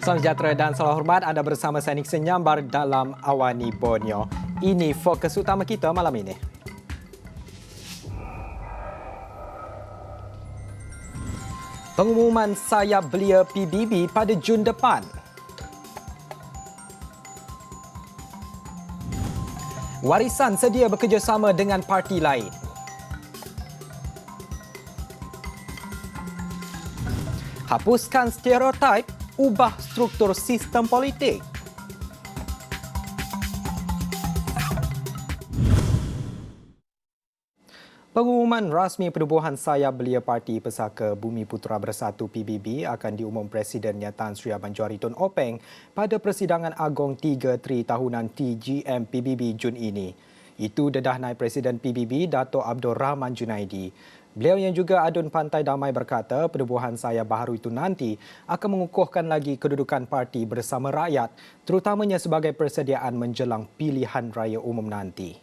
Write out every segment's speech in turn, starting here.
Salam sejahtera dan salam hormat, anda bersama saya Nixon Nyambar dalam Awani Borneo. Ini fokus utama kita malam ini. Pengumuman sayap belia PBB pada Jun depan. Warisan sedia bekerjasama dengan parti lain. Hapuskan stereotip, ubah struktur sistem politik. Pengumuman rasmi penubuhan sayap belia Parti Pesaka Bumi Putera Bersatu PBB akan diumum Presidennya Tan Sri Abang Johari Tun Openg pada Persidangan Agong 3 Tri Tahunan TGM PBB Jun ini. Itu dedah Naib Presiden PBB Dato' Abdul Rahman Junaidi. Beliau yang juga adun Pantai Damai berkata penubuhan sayap baharu itu nanti akan mengukuhkan lagi kedudukan parti bersama rakyat, terutamanya sebagai persediaan menjelang pilihan raya umum nanti.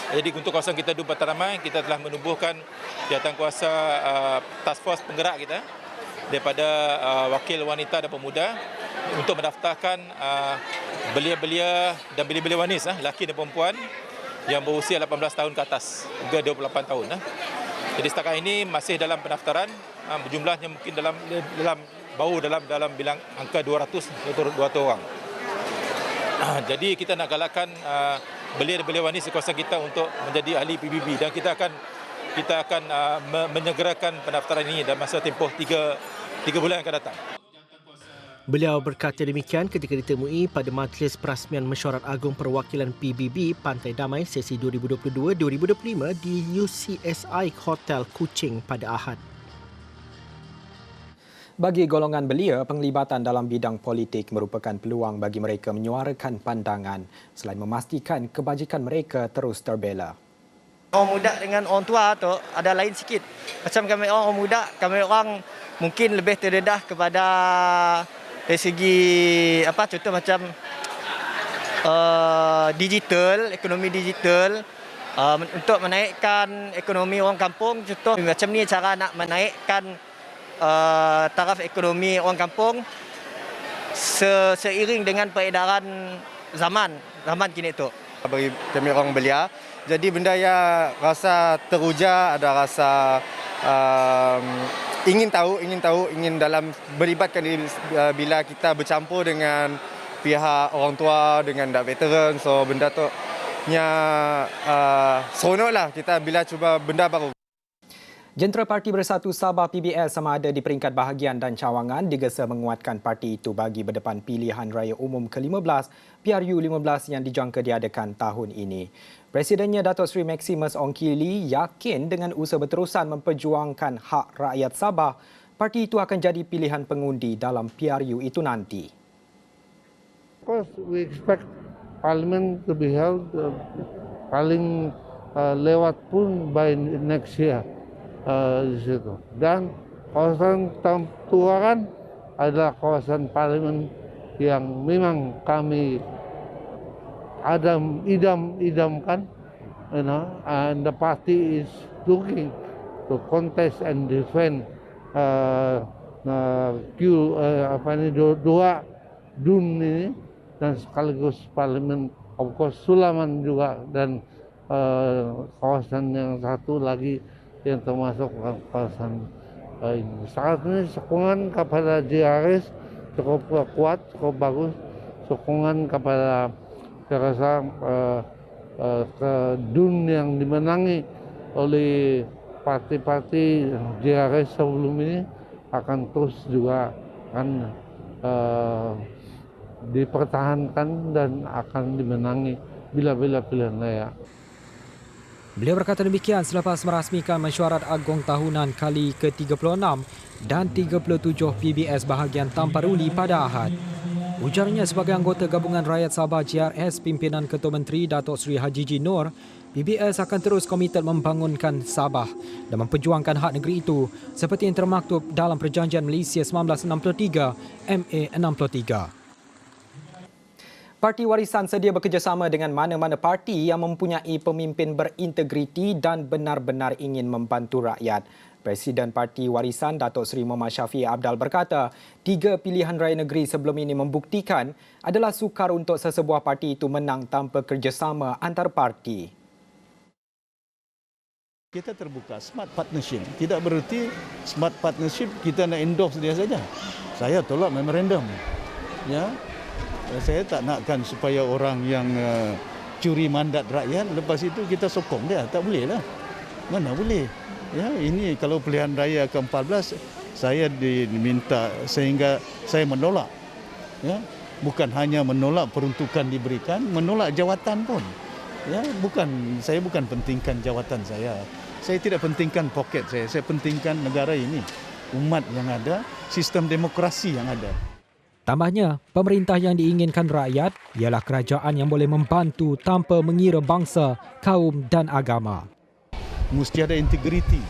Jadi untuk kawasan kita di Pantai Damai, kita telah menubuhkan jawatankuasa task force penggerak kita daripada wakil wanita dan pemuda untuk mendaftarkan belia-belia dan belia-belia wanis, lelaki dan perempuan yang berusia 18 tahun ke atas hingga 28 tahun. Jadi setakat ini masih dalam pendaftaran, jumlahnya mungkin dalam bilang angka 200 orang. Jadi kita nak galakkan belia-belia wanis di kawasan kita untuk menjadi ahli PBB dan kita akan menyegerakan pendaftaran ini dalam masa tempoh 3 bulan yang akan datang. Beliau berkata demikian ketika ditemui pada Majlis Perasmian Mesyuarat Agung Perwakilan PBB Pantai Damai sesi 2022-2025 di UCSI Hotel Kuching pada Ahad. Bagi golongan belia, penglibatan dalam bidang politik merupakan peluang bagi mereka menyuarakan pandangan selain memastikan kebajikan mereka terus terbela. Orang muda dengan orang tua tu ada lain sikit. Macam kami orang muda, kami orang mungkin lebih terdedah kepada dari segi contoh macam digital, ekonomi digital, untuk menaikkan ekonomi orang kampung. Contoh macam ni cara nak menaikkan taraf ekonomi orang kampung seiring dengan peredaran zaman kini tu. Bagi kami orang belia, jadi benda yang rasa teruja, ada rasa ingin dalam berlibatkan diri bila kita bercampur dengan pihak orang tua, dengan veteran. So benda tu seronoklah kita bila cuba benda baru. Jentera Parti Bersatu Sabah PBS sama ada di peringkat bahagian dan cawangan digesa menguatkan parti itu bagi berdepan pilihan raya umum ke-15 PRU 15 yang dijangka diadakan tahun ini. Presidennya Dato' Sri Maximus Ongkili yakin dengan usaha berterusan memperjuangkan hak rakyat Sabah, parti itu akan jadi pilihan pengundi dalam PRU itu nanti. Of course, we expect Parliament to be held paling lewat pun by next year. Di situ. Dan kawasan Tuaran adalah kawasan parlimen yang memang kami idamkan, and the party is looking to contest and defend dua DUN ini dan sekaligus parlimen, of course Sulaman juga, dan kawasan yang satu lagi yang termasuk kawasan ini. Saat ini sokongan kepada JRS cukup kuat, cukup bagus. Sokongan kepada ke DUN yang dimenangi oleh parti-parti JRS sebelum ini akan terus juga dipertahankan dan akan dimenangi bila-bila pilihan raya. Beliau berkata demikian selepas merasmikan mesyuarat agung tahunan kali ke-36 dan 37 PBS bahagian Tamparuli pada Ahad. Ujarnya sebagai anggota Gabungan Rakyat Sabah JRS pimpinan Ketua Menteri Datuk Seri Haji Ji Nur, PBS akan terus komited membangunkan Sabah dan memperjuangkan hak negeri itu seperti yang termaktub dalam Perjanjian Malaysia 1963 MA 63. Parti Warisan sedia bekerjasama dengan mana-mana parti yang mempunyai pemimpin berintegriti dan benar-benar ingin membantu rakyat. Presiden Parti Warisan Datuk Seri Muhammad Shafie Apdal berkata, 3 pilihan raya negeri sebelum ini membuktikan adalah sukar untuk sesebuah parti itu menang tanpa kerjasama antar parti. Kita terbuka, smart partnership. Tidak bererti smart partnership kita nak endorse dia saja. Saya tolak memorandum. Ya, saya tak nakkan supaya orang yang curi mandat rakyat, lepas itu kita sokong dia. Tak boleh lah. Mana boleh. Ya, ini kalau pilihan raya ke-14, saya diminta sehingga saya menolak. Ya, bukan hanya menolak peruntukan diberikan, menolak jawatan pun. Ya, saya bukan pentingkan jawatan saya. Saya tidak pentingkan poket saya pentingkan negara ini, umat yang ada, sistem demokrasi yang ada. Tambahnya, pemerintah yang diinginkan rakyat ialah kerajaan yang boleh membantu tanpa mengira bangsa, kaum dan agama. Mesti ada integriti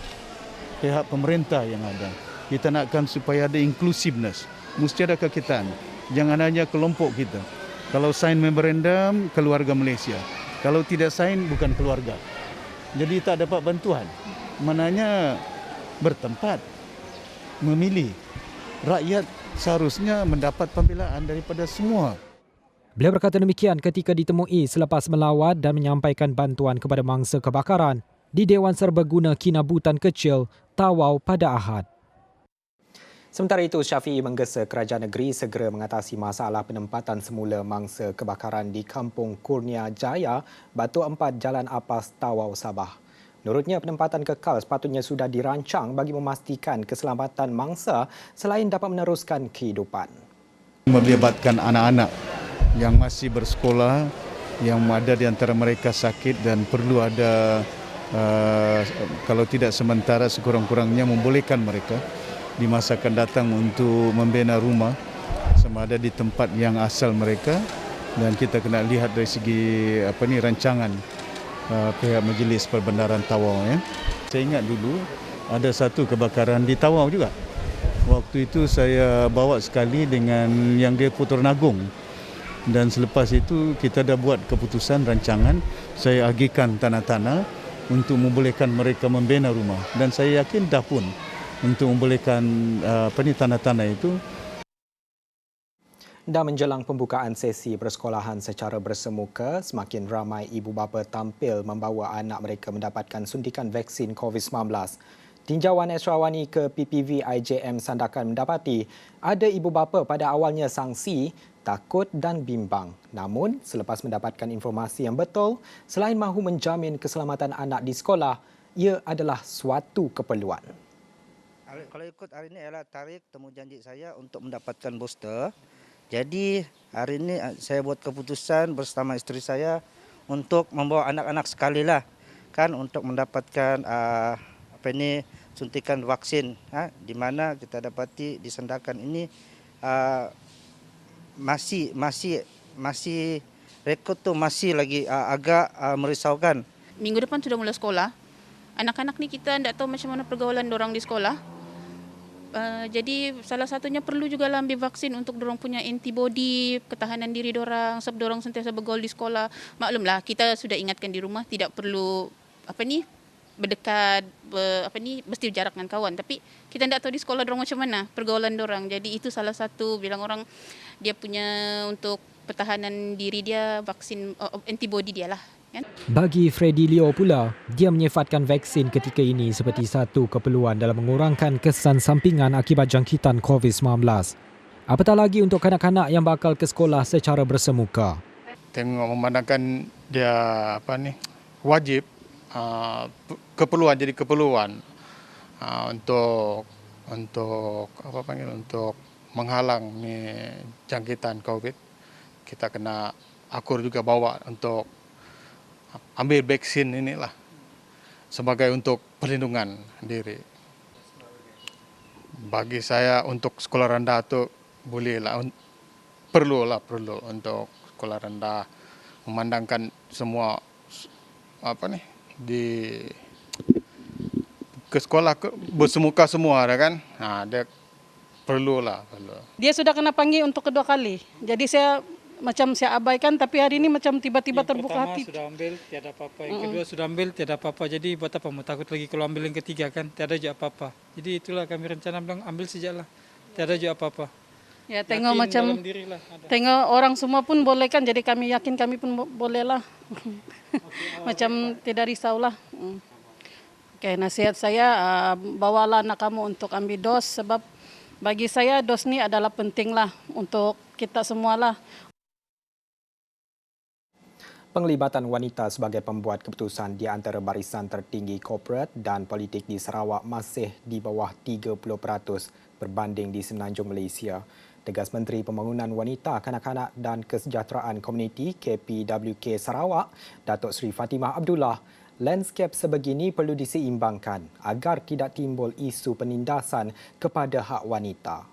pihak pemerintah yang ada. Kita nakkan supaya ada inclusiveness. Mesti ada kekitaan. Jangan hanya kelompok kita. Kalau sign memorandum, keluarga Malaysia. Kalau tidak sign, bukan keluarga. Jadi tak dapat bantuan. Mananya bertempat, memilih. Rakyat seharusnya mendapat pembelaan daripada semua. Beliau berkata demikian ketika ditemui selepas melawat dan menyampaikan bantuan kepada mangsa kebakaran di Dewan Serbaguna Kinabutan Kecil, Tawau pada Ahad. Sementara itu, Shafie menggesa kerajaan negeri segera mengatasi masalah penempatan semula mangsa kebakaran di Kampung Kurnia Jaya, Batu 4, Jalan Apas, Tawau, Sabah. Menurutnya, penempatan kekal sepatutnya sudah dirancang bagi memastikan keselamatan mangsa selain dapat meneruskan kehidupan. Melibatkan anak-anak yang masih bersekolah, yang ada di antara mereka sakit dan perlu ada, kalau tidak sementara, sekurang-kurangnya membolehkan mereka di masa akan datang untuk membina rumah sama ada di tempat yang asal mereka, dan kita kena lihat dari segi rancangan pihak Majlis Perbendaharaan Tawau. Ya. Saya ingat dulu ada satu kebakaran di Tawau juga. Waktu itu saya bawa sekali dengan yang dia Putra Nagong, dan selepas itu kita dah buat keputusan rancangan. Saya agihkan tanah-tanah untuk membolehkan mereka membina rumah, dan saya yakin dah pun untuk membolehkan tanah-tanah itu. Dan menjelang pembukaan sesi persekolahan secara bersemuka, semakin ramai ibu bapa tampil membawa anak mereka mendapatkan suntikan vaksin COVID-19. Tinjauan Esrawani ke PPV IJM Sandakan mendapati ada ibu bapa pada awalnya sangsi, takut dan bimbang. Namun, selepas mendapatkan informasi yang betul, selain mahu menjamin keselamatan anak di sekolah, ia adalah suatu keperluan. Kalau ikut hari ini ialah tarikh temu janji saya untuk mendapatkan booster. Jadi hari ini saya buat keputusan bersama isteri saya untuk membawa anak-anak sekali lah kan untuk mendapatkan suntikan vaksin. Di mana kita dapati di Sandakan ini masih rekod tu masih lagi agak merisaukan. Minggu depan sudah mula sekolah. Anak-anak ni kita tidak tahu macam mana pergaulan dorang di sekolah. Jadi salah satunya perlu juga ambil vaksin untuk dorang punya antibody, ketahanan diri dorang sebab dorang sentiasa bergaul di sekolah. Maklumlah kita sudah ingatkan di rumah tidak perlu berdekat, mesti jarak dengan kawan, tapi kita tidak tahu di sekolah dorang macam mana pergaulan dorang. Jadi itu salah satu bilang orang dia punya untuk pertahanan diri dia vaksin antibody dia lah. Bagi Freddy Leo pula, dia menyifatkan vaksin ketika ini seperti satu keperluan dalam mengurangkan kesan sampingan akibat jangkitan COVID-19. Apatah lagi untuk kanak-kanak yang bakal ke sekolah secara bersemuka. Tengok memandangkan dia wajib, keperluan jadi keperluan untuk menghalang ni jangkitan COVID. Kita kena akur juga bawa untuk ambil vaksin inilah sebagai untuk perlindungan diri. Bagi saya untuk sekolah rendah tu bolehlah, perlu untuk sekolah rendah memandangkan semua di ke sekolah bersemuka semua kan. Dia perlu. Dia sudah kena panggil untuk kedua kali. Jadi saya macam saya abaikan, tapi hari ini macam tiba-tiba terbuka hati. Yang pertama sudah ambil, tiada apa-apa. Yang kedua sudah ambil, tiada apa-apa. Jadi buat apa mau takut lagi kalau ambil yang ketiga kan, tiada juga apa-apa. Jadi itulah kami rencana bilang ambil sajalah, tiada juga apa-apa. Ya tengok Yakin macam, dalam diri lah, ada. tengok orang semua pun boleh kan, jadi kami yakin kami pun boleh lah. Macam tidak risau lah. Oke, nasihat saya, bawalah anak kamu untuk ambil dos, sebab bagi saya dos ni adalah penting lah untuk kita semua lah. Penglibatan wanita sebagai pembuat keputusan di antara barisan tertinggi korporat dan politik di Sarawak masih di bawah 30% berbanding di Semenanjung Malaysia. Tegas Menteri Pembangunan Wanita, Kanak-kanak dan Kesejahteraan Komuniti KPWK Sarawak, Datuk Seri Fatimah Abdullah, lanskap sebegini perlu diseimbangkan agar tidak timbul isu penindasan kepada hak wanita.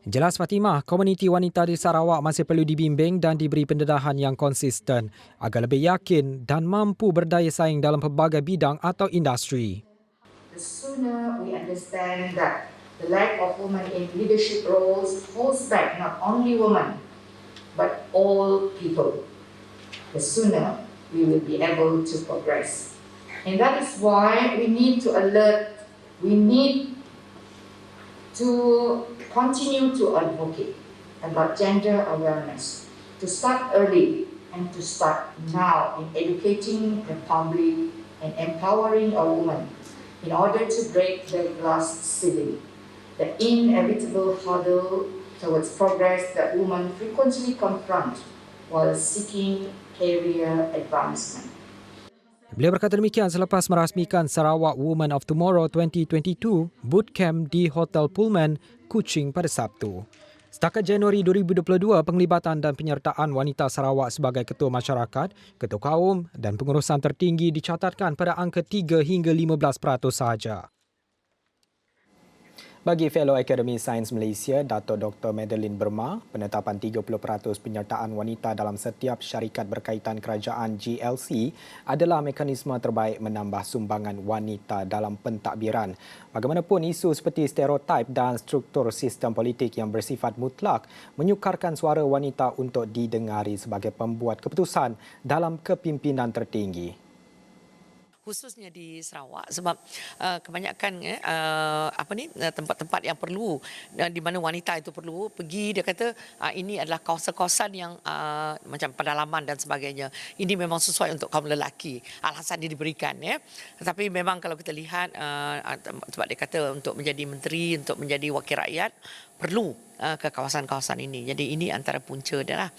Jelas Fatimah, komuniti wanita di Sarawak masih perlu dibimbing dan diberi pendedahan yang konsisten agar lebih yakin dan mampu berdaya saing dalam pelbagai bidang atau industri. The sooner we understand that the lack of women in leadership roles holds back not only women but all people, the sooner we will be able to progress. And that is why we need to alert, we need to continue to advocate about gender awareness, to start early and to start now in educating the public and empowering a woman in order to break the glass ceiling, the inevitable hurdle towards progress that women frequently confront while seeking career advancement. Beliau berkata demikian selepas merasmikan Sarawak Women of Tomorrow 2022 Bootcamp di Hotel Pullman, Kuching pada Sabtu. Setakat Januari 2022, penglibatan dan penyertaan wanita Sarawak sebagai ketua masyarakat, ketua kaum dan pengurusan tertinggi dicatatkan pada angka 3 hingga 15% sahaja. Bagi Fellow Akademi Sains Malaysia, Dato' Dr. Madeline Burma, penetapan 30% penyertaan wanita dalam setiap syarikat berkaitan kerajaan GLC adalah mekanisme terbaik menambah sumbangan wanita dalam pentadbiran. Bagaimanapun, isu seperti stereotip dan struktur sistem politik yang bersifat mutlak menyukarkan suara wanita untuk didengari sebagai pembuat keputusan dalam kepimpinan tertinggi. Khususnya di Sarawak sebab kebanyakan tempat-tempat yang perlu di mana wanita itu perlu pergi, dia kata ini adalah kawasan-kawasan yang macam pedalaman dan sebagainya. Ini memang sesuai untuk kaum lelaki. Alasan dia diberikan ya. Tetapi memang kalau kita lihat sebab dia kata untuk menjadi menteri, untuk menjadi wakil rakyat perlu ke kawasan-kawasan ini. Jadi ini antara punca dia lah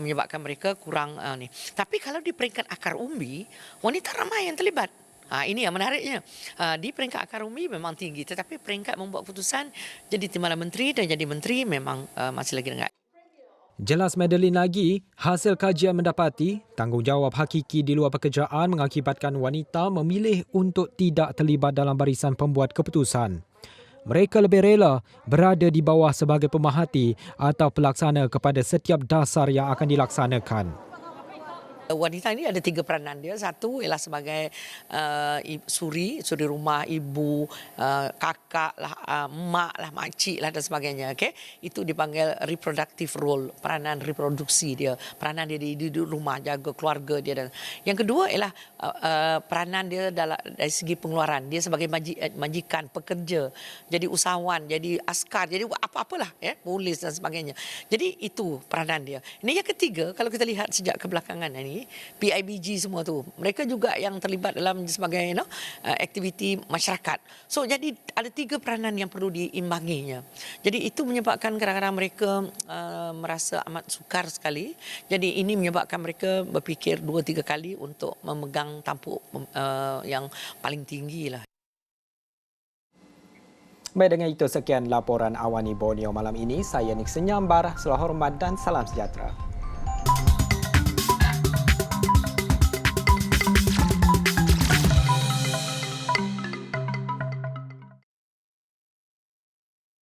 menyebabkan mereka kurang ni. Tapi kalau di peringkat akar umbi, wanita ramai yang terlibat. Ini yang menariknya. Di peringkat akar umbi memang tinggi, tetapi peringkat membuat keputusan jadi timbalan menteri dan jadi menteri memang masih lagi rengat. Jelas Madeline lagi, hasil kajian mendapati tanggungjawab hakiki di luar pekerjaan mengakibatkan wanita memilih untuk tidak terlibat dalam barisan pembuat keputusan. Mereka lebih rela berada di bawah sebagai pemerhati atau pelaksana kepada setiap dasar yang akan dilaksanakan. Wanita ini ada 3 peranan dia. Satu ialah sebagai suri rumah, ibu, kakak lah, mak lah, makcik lah dan sebagainya. Okay? Itu dipanggil reproductive role, peranan reproduksi dia. Peranan dia di rumah, jaga keluarga dia. Dan yang kedua ialah peranan dia dari segi pengeluaran. Dia sebagai majikan, pekerja, jadi usahawan, jadi askar, jadi apa-apalah, polis dan sebagainya. Jadi itu peranan dia. Ini yang ketiga, kalau kita lihat sejak kebelakangan ini, PIBG semua tu, mereka juga yang terlibat dalam sebagai aktiviti masyarakat. So jadi ada 3 peranan yang perlu diimbanginya. Jadi itu menyebabkan kadang-kadang mereka merasa amat sukar sekali. Jadi ini menyebabkan mereka berfikir 2-3 kali untuk memegang tampuk yang paling tinggi lah. Baik, dengan itu sekian laporan Awani Borneo malam ini. Saya Nixon Nyambar, selamat hormat dan salam sejahtera.